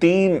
3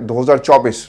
2024,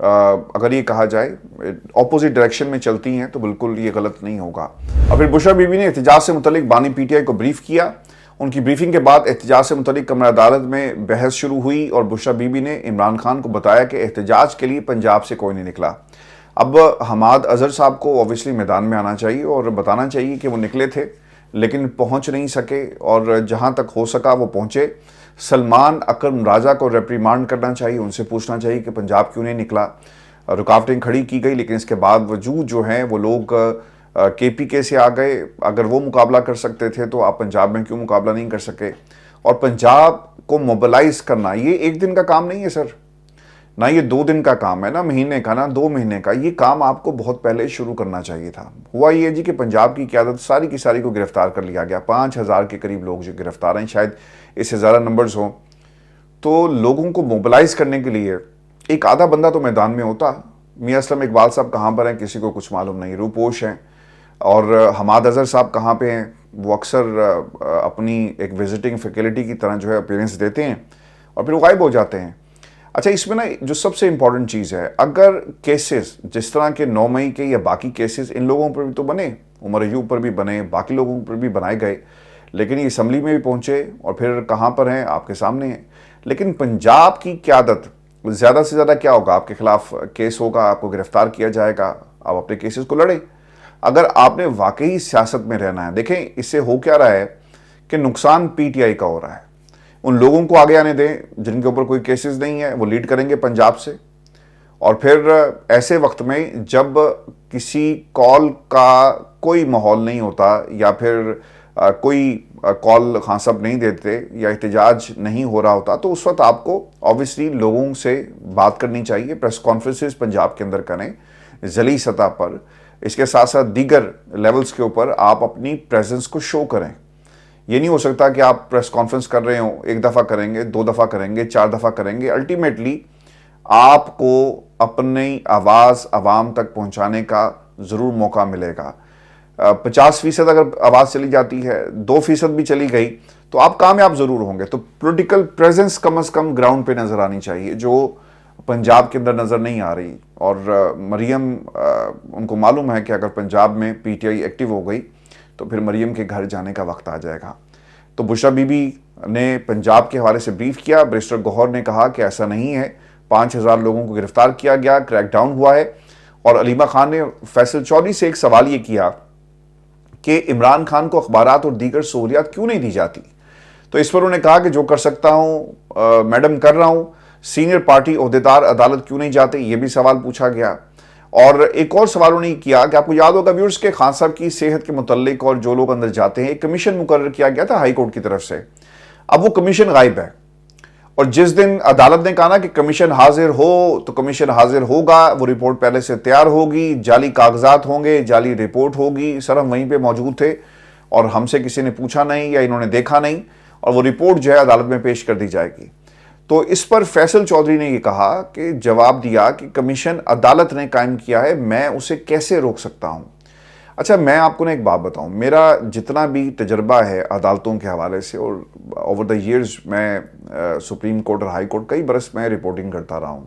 اگر یہ کہا جائے اپوزٹ ڈائریکشن میں چلتی ہیں تو بالکل یہ غلط نہیں ہوگا۔ اور پھر بشرا بی بی نے احتجاج سے متعلق بانی پی ٹی آئی کو بریف کیا۔ ان کی بریفنگ کے بعد احتجاج سے متعلق کمرہ عدالت میں بحث شروع ہوئی اور بشرا بی بی نے عمران خان کو بتایا کہ احتجاج کے لیے پنجاب سے کوئی نہیں نکلا۔ اب حماد اظہر صاحب کو اوبویسلی میدان میں آنا چاہیے اور بتانا چاہیے کہ وہ نکلے تھے لیکن پہنچ نہیں سکے، اور جہاں تک ہو سکا وہ پہنچے۔ سلمان اکرم راجہ کو ریپریمانڈ کرنا چاہیے، ان سے پوچھنا چاہیے کہ پنجاب کیوں نہیں نکلا۔ رکاوٹیں کھڑی کی گئی لیکن اس کے باوجود جو ہیں وہ لوگ کے پی کے سے آ گئے۔ اگر وہ مقابلہ کر سکتے تھے تو آپ پنجاب میں کیوں مقابلہ نہیں کر سکے؟ اور پنجاب کو موبلائز کرنا یہ ایک دن کا کام نہیں ہے سر، نہ یہ 2 دن کا کام ہے، نہ مہینے کا، نہ 2 مہینے کا۔ یہ کام آپ کو بہت پہلے شروع کرنا چاہیے تھا۔ ہوا یہ جی کہ پنجاب کی قیادت ساری کی ساری کو گرفتار کر لیا گیا، 5000 کے قریب لوگ جو گرفتار ہیں، شاید اس سے زیادہ نمبرز ہوں۔ تو لوگوں کو موبلائز کرنے کے لیے ایک آدھا بندہ تو میدان میں ہوتا۔ میاں اسلم اقبال صاحب کہاں پر ہیں کسی کو کچھ معلوم نہیں، روپوش ہیں۔ اور حماد اظہر صاحب کہاں پہ ہیں؟ وہ اکثر اپنی ایک وزٹنگ فیکلٹی کی طرح جو ہے اپیرنس دیتے ہیں اور پھر وہ غائب ہو جاتے ہیں۔ اچھا، اس میں نا جو سب سے امپورٹنٹ چیز ہے، اگر کیسز جس طرح کے 9 مئی کے یا باقی کیسز ان لوگوں پر بھی تو بنے، عمر ایوب پر بھی بنے، باقی لوگوں پر بھی بنائے گئے، لیکن یہ اسمبلی میں بھی پہنچے اور پھر کہاں پر ہیں؟ آپ کے سامنے ہیں۔ لیکن پنجاب کی قیادت زیادہ سے زیادہ کیا ہوگا؟ آپ کے خلاف کیس ہوگا، آپ کو گرفتار کیا جائے گا، آپ اپنے کیسز کو لڑیں۔ اگر آپ نے واقعی سیاست میں رہنا ہے، دیکھیں اس سے ہو کیا رہا ہے کہ نقصان پی ٹی آئی کا ہو رہا ہے۔ ان لوگوں کو آگے آنے دیں جن کے اوپر کوئی کیسز نہیں ہے، وہ لیڈ کریں گے پنجاب سے، اور پھر ایسے وقت میں جب کسی کال کا کوئی ماحول نہیں ہوتا یا پھر کوئی کال خان صاحب نہیں دیتے یا احتجاج نہیں ہو رہا ہوتا، تو اس وقت آپ کو اوبیسلی لوگوں سے بات کرنی چاہیے، پریس کانفرنسز پنجاب کے اندر کریں ضلعی سطح پر، اس کے ساتھ ساتھ دیگر لیولز کے اوپر آپ اپنی پریزنس کو شو کریں۔ یہ نہیں ہو سکتا کہ آپ پریس کانفرنس کر رہے ہوں، 1 دفعہ کریں گے، 2 دفعہ کریں گے، 4 دفعہ کریں گے، الٹیمیٹلی آپ کو اپنی آواز عوام تک پہنچانے کا ضرور موقع ملے گا۔ 50% اگر آواز چلی جاتی ہے، 2% بھی چلی گئی تو آپ کامیاب ضرور ہوں گے۔ تو پولیٹیکل پریزنس کم از کم گراؤنڈ پہ نظر آنی چاہیے، جو پنجاب کے اندر نظر نہیں آ رہی۔ اور مریم ان کو معلوم ہے کہ اگر پنجاب میں پی ٹی آئی ایکٹیو ہو گئی تو پھر مریم کے گھر جانے کا وقت آ جائے گا۔ تو بشرا بی بی نے پنجاب کے حوالے سے بریف کیا۔ بیرسٹر گوہر نے کہا کہ ایسا نہیں ہے، 5000 لوگوں کو گرفتار کیا گیا، کریک ڈاؤن ہوا ہے۔ اور علیمہ خان نے فیصل چودھری سے ایک سوال یہ کیا کہ عمران خان کو اخبارات اور دیگر سہولیات کیوں نہیں دی جاتی؟ تو اس پر انہوں نے کہا کہ جو کر سکتا ہوں میڈم کر رہا ہوں۔ سینئر پارٹی عہدیدار عدالت کیوں نہیں جاتے؟ یہ بھی سوال پوچھا گیا۔ اور ایک اور سوال انہوں نے کیا کہ آپ کو یاد ہوگا ویورز کے خان صاحب کی صحت کے متعلق اور جو لوگ اندر جاتے ہیں، ایک کمیشن مقرر کیا گیا تھا ہائی کورٹ کی طرف سے۔ اب وہ کمیشن غائب ہے، اور جس دن عدالت نے کہا نا کہ کمیشن حاضر ہو تو کمیشن حاضر ہوگا، وہ رپورٹ پہلے سے تیار ہوگی، جعلی کاغذات ہوں گے، جعلی رپورٹ ہوگی۔ سر ہم وہیں پہ موجود تھے اور ہم سے کسی نے پوچھا نہیں یا انہوں نے دیکھا نہیں، اور وہ رپورٹ جو ہے عدالت میں پیش کر دی جائے گی۔ تو اس پر فیصل چودھری نے یہ کہا کہ جواب دیا کہ کمیشن عدالت نے قائم کیا ہے، میں اسے کیسے روک سکتا ہوں؟ اچھا، میں آپ کو ایک بات بتاؤں، میرا جتنا بھی تجربہ ہے عدالتوں کے حوالے سے، اور اوور دا ایئرز میں سپریم کورٹ اور ہائی کورٹ کئی برس میں رپورٹنگ کرتا رہا ہوں،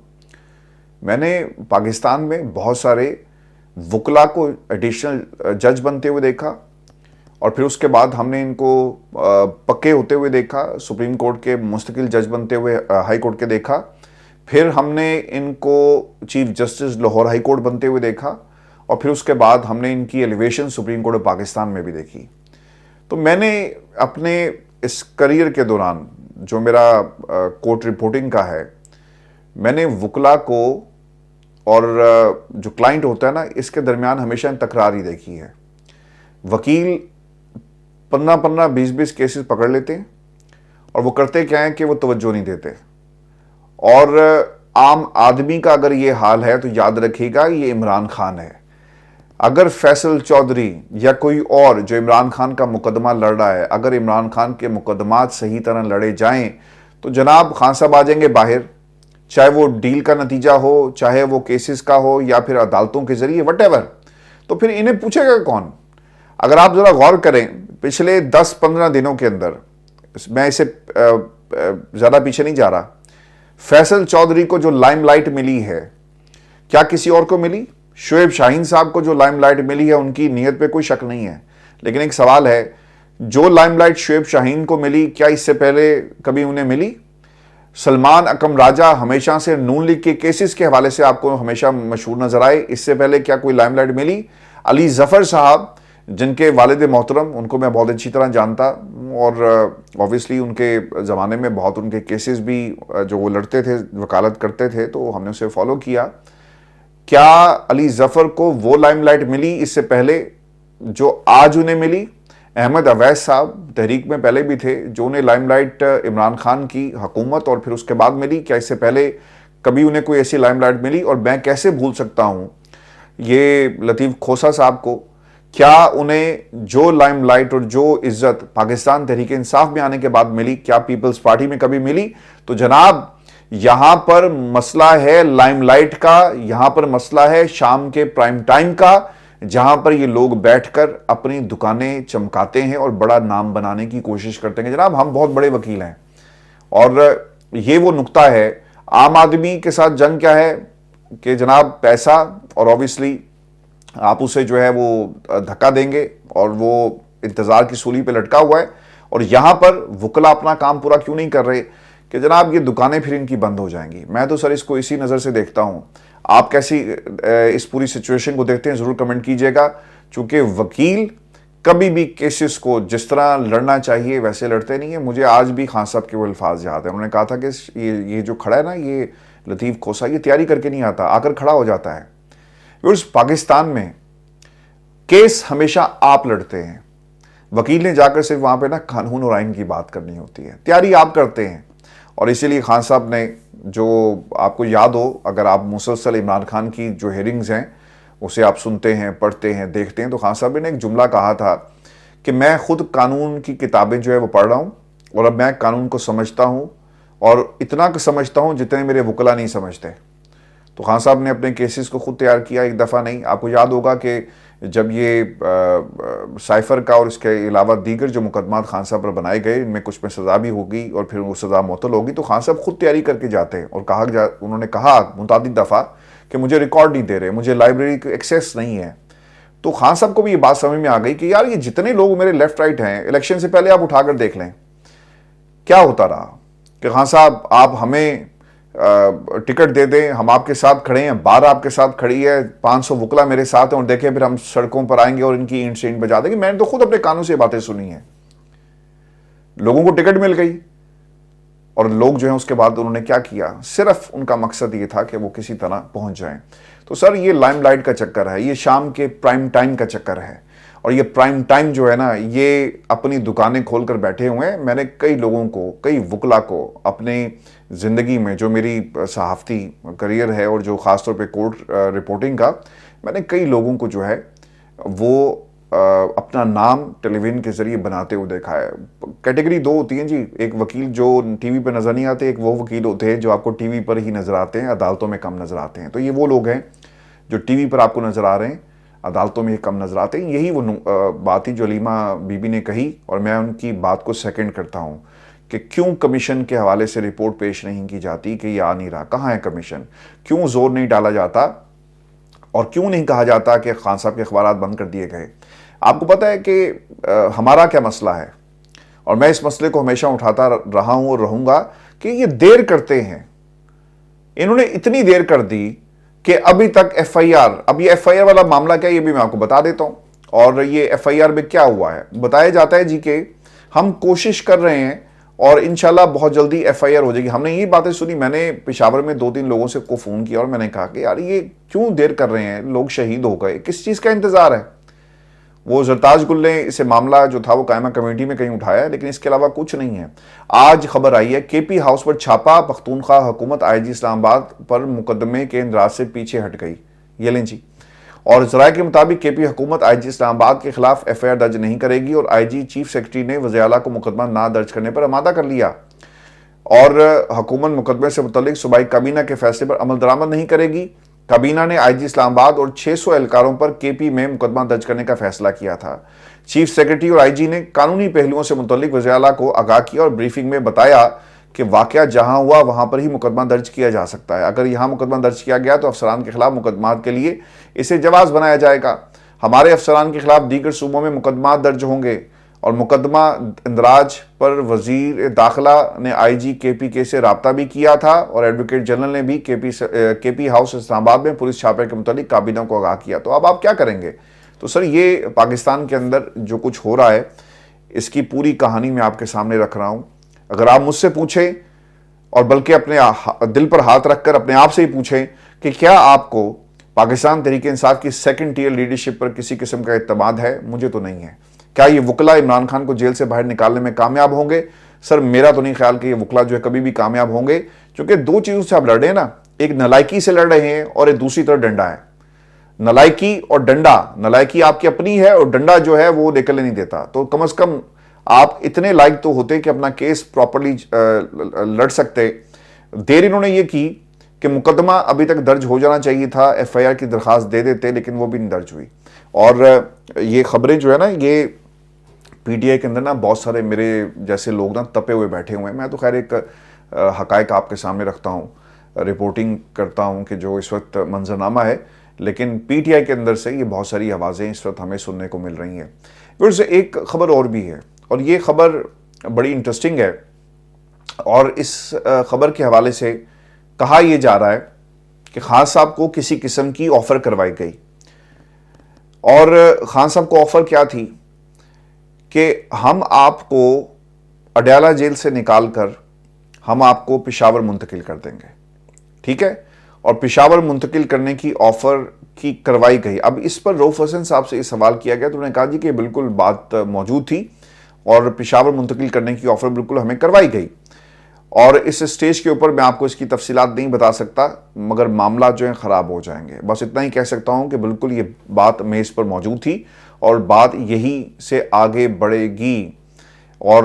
میں نے پاکستان میں بہت سارے وکلا کو ایڈیشنل جج بنتے ہوئے دیکھا، اور پھر اس کے بعد ہم نے ان کو پکے ہوتے ہوئے دیکھا، سپریم کورٹ کے مستقل جج بنتے ہوئے ہائی کورٹ کے دیکھا، پھر ہم نے ان کو chief justice Lahore high court بنتے ہوئے دیکھا، اور پھر اس کے بعد ہم نے ان کی elevation supreme court of Pakistan میں بھی دیکھی۔ تو میں نے اپنے اس کریئر کے دوران جو میرا کورٹ رپورٹنگ کا ہے، میں نے وکلا کو اور جو کلائنٹ ہوتا ہے نا، اس کے درمیان ہمیشہ تکرار ہی دیکھی ہے۔ وکیل 15 20 کیسز پکڑ لیتے ہیں، اور وہ کرتے کیا ہیں کہ وہ توجہ نہیں دیتے۔ اور عام آدمی کا اگر یہ حال ہے تو یاد رکھیے گا یہ عمران خان ہے۔ اگر فیصل چودھری یا کوئی اور جو عمران خان کا مقدمہ لڑ رہا ہے، اگر عمران خان کے مقدمات صحیح طرح لڑے جائیں تو جناب خان صاحب آ جائیں گے باہر، چاہے وہ ڈیل کا نتیجہ ہو، چاہے وہ کیسز کا ہو، یا پھر عدالتوں کے ذریعے وٹ ایور۔ تو پھر انہیں پوچھے گا کون؟ اگر آپ ذرا غور کریں پچھلے 10-15 دنوں کے اندر، میں اسے زیادہ پیچھے نہیں جا رہا، فیصل چودھری کو جو لائم لائٹ ملی ہے کیا کسی اور کو ملی؟ شعیب شاہین صاحب کو جو لائم لائٹ ملی ہے ان کی نیت پہ کوئی شک نہیں ہے، لیکن ایک سوال ہے، جو لائم لائٹ شعیب شاہین کو ملی کیا اس سے پہلے کبھی انہیں ملی؟ سلمان اکرم راجہ ہمیشہ سے نون لیگ کے کیسز کے حوالے سے آپ کو ہمیشہ مشہور نظر آئے، اس سے پہلے کیا کوئی لائم لائٹ ملی؟ علی ظفر صاحب جن کے والد محترم، ان کو میں بہت اچھی طرح جانتا، اور اوبویسلی ان کے زمانے میں بہت ان کے کیسز بھی جو وہ لڑتے تھے، وکالت کرتے تھے، تو ہم نے اسے فالو کیا۔ کیا علی ظفر کو وہ لائم لائٹ ملی اس سے پہلے جو آج انہیں ملی؟ احمد اویس صاحب تحریک میں پہلے بھی تھے، جو انہیں لائم لائٹ عمران خان کی حکومت اور پھر اس کے بعد ملی، کیا اس سے پہلے کبھی انہیں کوئی ایسی لائم لائٹ ملی؟ اور میں کیسے بھول سکتا ہوں یہ لطیف کھوسہ صاحب کو، کیا انہیں جو لائم لائٹ اور جو عزت پاکستان تحریک انصاف میں آنے کے بعد ملی کیا پیپلز پارٹی میں کبھی ملی؟ تو جناب یہاں پر مسئلہ ہے لائم لائٹ کا، یہاں پر مسئلہ ہے شام کے پرائم ٹائم کا، جہاں پر یہ لوگ بیٹھ کر اپنی دکانیں چمکاتے ہیں اور بڑا نام بنانے کی کوشش کرتے ہیں۔ جناب ہم بہت بڑے وکیل ہیں، اور یہ وہ نقطہ ہے، عام آدمی کے ساتھ جنگ کیا ہے کہ جناب پیسہ، اور اوبویسلی آپ اسے جو ہے وہ دھکا دیں گے اور وہ انتظار کی سولی پہ لٹکا ہوا ہے۔ اور یہاں پر وکلا اپنا کام پورا کیوں نہیں کر رہے کہ جناب یہ دکانیں پھر ان کی بند ہو جائیں گی؟ میں تو سر اس کو اسی نظر سے دیکھتا ہوں۔ آپ کیسی اس پوری سچویشن کو دیکھتے ہیں ضرور کمنٹ کیجئے گا، چونکہ وکیل کبھی بھی کیسز کو جس طرح لڑنا چاہیے ویسے لڑتے نہیں ہیں۔ مجھے آج بھی خان صاحب کے وہ الفاظ یاد ہیں، انہوں نے کہا تھا کہ یہ جو کھڑا ہے نا، یہ لطیف کھوسہ، یہ تیاری کر کے نہیں آتا، آ کر کھڑا ہو جاتا ہے۔ پاکستان میں کیس ہمیشہ آپ لڑتے ہیں، وکیل نے جا کر صرف وہاں پہ نا قانون اور آئین کی بات کرنی ہوتی ہے، تیاری آپ کرتے ہیں۔ اور اسی لیے خان صاحب نے، جو آپ کو یاد ہو اگر آپ مسلسل عمران خان کی جو ہیئرنگز ہیں اسے آپ سنتے ہیں، پڑھتے ہیں، دیکھتے ہیں، تو خان صاحب نے ایک جملہ کہا تھا کہ میں خود قانون کی کتابیں جو ہے وہ پڑھ رہا ہوں، اور اب میں قانون کو سمجھتا ہوں، اور اتنا سمجھتا ہوں جتنے میرے وکلا نہیں سمجھتے۔ تو خان صاحب نے اپنے کیسز کو خود تیار کیا، ایک دفعہ نہیں۔ آپ کو یاد ہوگا کہ جب یہ سائفر کا اور اس کے علاوہ دیگر جو مقدمات خان صاحب پر بنائے گئے، ان میں کچھ میں سزا بھی ہوگی اور پھر وہ سزا معطل ہوگی، تو خان صاحب خود تیاری کر کے جاتے ہیں، اور انہوں نے کہا متعدد دفعہ کہ مجھے ریکارڈ نہیں دے رہے، مجھے لائبریری کی ایکسیس نہیں ہے۔ تو خان صاحب کو بھی یہ بات سمجھ میں آ گئی کہ یار یہ جتنے لوگ میرے لیفٹ رائٹ ہیں، الیکشن سے پہلے آپ اٹھا کر دیکھ لیں کیا ہوتا رہا کہ خان صاحب آپ ہمیں ٹکٹ دے دیں، ہم آپ کے ساتھ کھڑے ہیں، بار آپ کے ساتھ کھڑی ہے، 500 وکلا میرے ساتھ ہیں، اور دیکھیں پھر ہم سڑکوں پر آئیں گے اور ان کی اینٹ سے اینٹ بجا دیں گے۔ میں نے تو خود اپنے کانوں سے باتیں سنی ہیں، لوگوں کو ٹکٹ مل گئی، اور لوگ جو ہیں اس کے بعد انہوں نے کیا کیا، صرف ان کا مقصد یہ تھا کہ وہ کسی طرح پہنچ جائیں۔ تو سر یہ لائم لائٹ کا چکر ہے، یہ شام کے پرائم ٹائم کا چکر ہے، اور یہ پرائم ٹائم جو ہے نا، یہ اپنی دکانیں کھول کر بیٹھے ہوئے ہیں۔ میں نے کئی لوگوں کو، کئی وکلا کو اپنی زندگی میں، جو میری صحافتی کریئر ہے اور جو خاص طور پہ کورٹ رپورٹنگ کا، میں نے کئی لوگوں کو جو ہے وہ اپنا نام ٹیلی ویژن کے ذریعے بناتے ہوئے دیکھا ہے۔ کیٹیگری دو ہوتی ہیں جی، ایک وکیل جو ٹی وی پہ نظر نہیں آتے، ایک وہ وکیل ہوتے ہیں جو آپ کو ٹی وی پر ہی نظر آتے ہیں، عدالتوں میں کم نظر آتے ہیں۔ تو یہ وہ لوگ ہیں جو ٹی وی پر آپ کو نظر آ رہے ہیں، عدالتوں میں کم نظر آتے ہیں۔ یہی وہ بات تھی جو علیمہ بی بی نے کہی، اور میں ان کی بات کو سیکنڈ کرتا ہوں کہ کیوں کمیشن کے حوالے سے رپورٹ پیش نہیں کی جاتی کہ یہ آ نہیں رہا، کہاں ہے کمیشن، کیوں زور نہیں ڈالا جاتا، اور کیوں نہیں کہا جاتا کہ خان صاحب کے اخبارات بند کر دیے گئے۔ آپ کو پتہ ہے کہ ہمارا کیا مسئلہ ہے، اور میں اس مسئلے کو ہمیشہ اٹھاتا رہا ہوں اور رہوں گا کہ یہ دیر کرتے ہیں۔ انہوں نے اتنی دیر کر دی کہ ابھی تک ایف آئی آر، اب یہ ایف آئی آر والا معاملہ کیا، یہ بھی میں آپ کو بتا دیتا ہوں۔ اور یہ ایف آئی آر میں کیا ہوا ہے بتایا جاتا ہے جی کہ ہم کوشش کر رہے ہیں اور انشاءاللہ بہت جلدی ایف آئی آر ہو جائے گی۔ ہم نے یہ باتیں سنی، میں نے پشاور میں 2-3 لوگوں سے کو فون کیا اور میں نے کہا کہ یار یہ کیوں دیر کر رہے ہیں، لوگ شہید ہو گئے، کس چیز کا انتظار ہے؟ وہ زرتاج گل نے اسے معاملہ جو تھا وہ قائمہ کمیٹی میں کہیں اٹھایا ہے، لیکن اس کے علاوہ کچھ نہیں ہے۔ آج خبر آئی ہے کے پی ہاؤس پر چھاپا، پختونخوا حکومت آئی جی اسلام آباد پر مقدمے کے اندراج سے پیچھے ہٹ گئی۔ یہ لیں جی، اور ذرائع کے مطابق کے پی حکومت آئی جی اسلام آباد کے خلاف ایف آئی آر درج نہیں کرے گی، اور آئی جی چیف سیکرٹری نے وزیر اعلیٰ کو مقدمہ نہ درج کرنے پر آمادہ کر لیا، اور حکومت مقدمے سے متعلق صوبائی کابینہ کے فیصلے پر عمل درآمد نہیں کرے گی۔ کابینہ نے آئی جی اسلام آباد اور 600 اہلکاروں پر کے پی میں مقدمہ درج کرنے کا فیصلہ کیا تھا۔ چیف سیکرٹری اور آئی جی نے قانونی پہلوؤں سے متعلق وزیر اعلیٰ کو آگاہ کیا اور بریفنگ میں بتایا کہ واقعہ جہاں ہوا وہاں پر ہی مقدمہ درج کیا جا سکتا ہے. اگر یہاں مقدمہ درج کیا گیا تو افسران کے خلاف مقدمات کے لیے اسے جواز بنایا جائے گا. ہمارے افسران کے خلاف دیگر صوبوں میں مقدمات درج ہوں گے اور مقدمہ اندراج پر وزیر داخلہ نے آئی جی کے پی کے سے رابطہ بھی کیا تھا اور ایڈوکیٹ جنرل نے بھی کے پی ہاؤس اسلام آباد میں پولیس چھاپے کے متعلق کابینہ کو آگاہ کیا. تو اب آپ کیا کریں گے؟ تو سر یہ پاکستان کے اندر جو کچھ ہو رہا ہے اس کی پوری کہانی میں آپ کے سامنے رکھ رہا ہوں. اگر آپ مجھ سے پوچھیں اور بلکہ اپنے دل پر ہاتھ رکھ کر اپنے آپ سے ہی پوچھیں کہ کیا آپ کو پاکستان تحریک انصاف کی سیکنڈ ٹیئر لیڈرشپ پر کسی قسم کا اعتماد ہے؟ مجھے تو نہیں ہے. کیا یہ وکلا عمران خان کو جیل سے باہر نکالنے میں کامیاب ہوں گے؟ سر میرا تو نہیں خیال کہ یہ وکلا جو ہے کبھی بھی کامیاب ہوں گے، کیونکہ دو چیزوں سے آپ لڑ رہے ہیں نا، ایک نالائکی سے لڑ رہے ہیں اور ایک دوسری طرف ڈنڈا ہے. نالائکی اور ڈنڈا، نالائکی آپ کی اپنی ہے اور ڈنڈا جو ہے وہ نکلنے نہیں دیتا. تو کم از کم آپ اتنے لائق تو ہوتے کہ اپنا کیس پراپرلی لڑ سکتے. دیر انہوں نے یہ کی کہ مقدمہ ابھی تک درج ہو جانا چاہیے تھا، ایف آئی آر کی درخواست دے دیتے، لیکن وہ بھی نہیں درج ہوئی. اور یہ خبریں جو ہے نا، یہ پی ٹی آئی کے اندر نا بہت سارے میرے جیسے لوگ نا تپے ہوئے بیٹھے ہوئے ہیں. میں تو خیر ایک حقائق آپ کے سامنے رکھتا ہوں، رپورٹنگ کرتا ہوں کہ جو اس وقت منظرنامہ ہے، لیکن پی ٹی آئی کے اندر سے یہ بہت ساری آوازیں اس وقت ہمیں سننے کو مل رہی ہیں. پھر ایک خبر اور بھی ہے اور یہ خبر بڑی انٹرسٹنگ ہے، اور اس خبر کے حوالے سے کہا یہ جا رہا ہے کہ خان صاحب کو کسی قسم کی آفر کروائی گئی. اور خان صاحب کو آفر کیا تھی کہ ہم آپ کو اڈیالہ جیل سے نکال کر ہم آپ کو پشاور منتقل کر دیں گے. ٹھیک ہے، اور پشاور منتقل کرنے کی آفر کی کروائی گئی. اب اس پر رؤف حسن صاحب سے یہ سوال کیا گیا تو انہوں نے کہا جی کہ بالکل بات موجود تھی اور پشاور منتقل کرنے کی آفر بالکل ہمیں کروائی گئی. اور اس سٹیج کے اوپر میں آپ کو اس کی تفصیلات نہیں بتا سکتا، مگر معاملات جو ہیں خراب ہو جائیں گے. بس اتنا ہی کہہ سکتا ہوں کہ بالکل یہ بات میز پر موجود تھی اور بات یہی سے آگے بڑھے گی. اور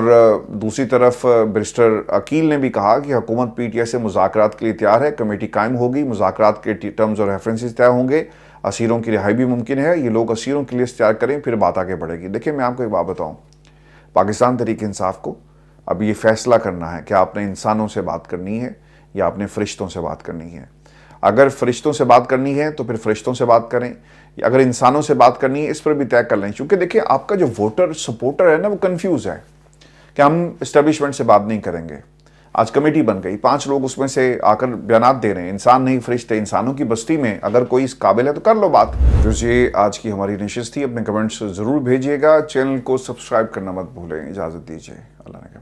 دوسری طرف بیرسٹر عقیل نے بھی کہا کہ حکومت پی ٹی آئی سے مذاکرات کے لیے تیار ہے، کمیٹی قائم ہوگی، مذاکرات کے ٹرمز اور ریفرنسز طے ہوں گے، اسیروں کی رہائی بھی ممکن ہے، یہ لوگ اسیروں کی لسٹ تیار کریں، پھر بات آگے بڑھے گی. دیکھیں میں آپ کو ایک بات بتاؤں، پاکستان تحریک انصاف کو اب یہ فیصلہ کرنا ہے کہ آپ نے انسانوں سے بات کرنی ہے یا آپ نے فرشتوں سے بات کرنی ہے. اگر فرشتوں سے بات کرنی ہے تو پھر فرشتوں سے بات کریں، اگر انسانوں سے بات کرنی ہے اس پر بھی طے کر لیں. کیونکہ دیکھیں آپ کا جو ووٹر سپورٹر ہے نا، وہ کنفیوز ہے کہ ہم اسٹیبلشمنٹ سے بات نہیں کریں گے. آج کمیٹی بن گئی، 5 لوگ اس میں سے آ کر بیانات دے رہے ہیں، انسان نہیں فرشتے، انسانوں کی بستی میں اگر کوئی اس قابل ہے تو کر لو بات. جو یہ آج کی ہماری نشست تھی، اپنے کمنٹس ضرور بھیجیے گا، چینل کو سبسکرائب کرنا مت بھولیں. اجازت دیجیے، اللہ نے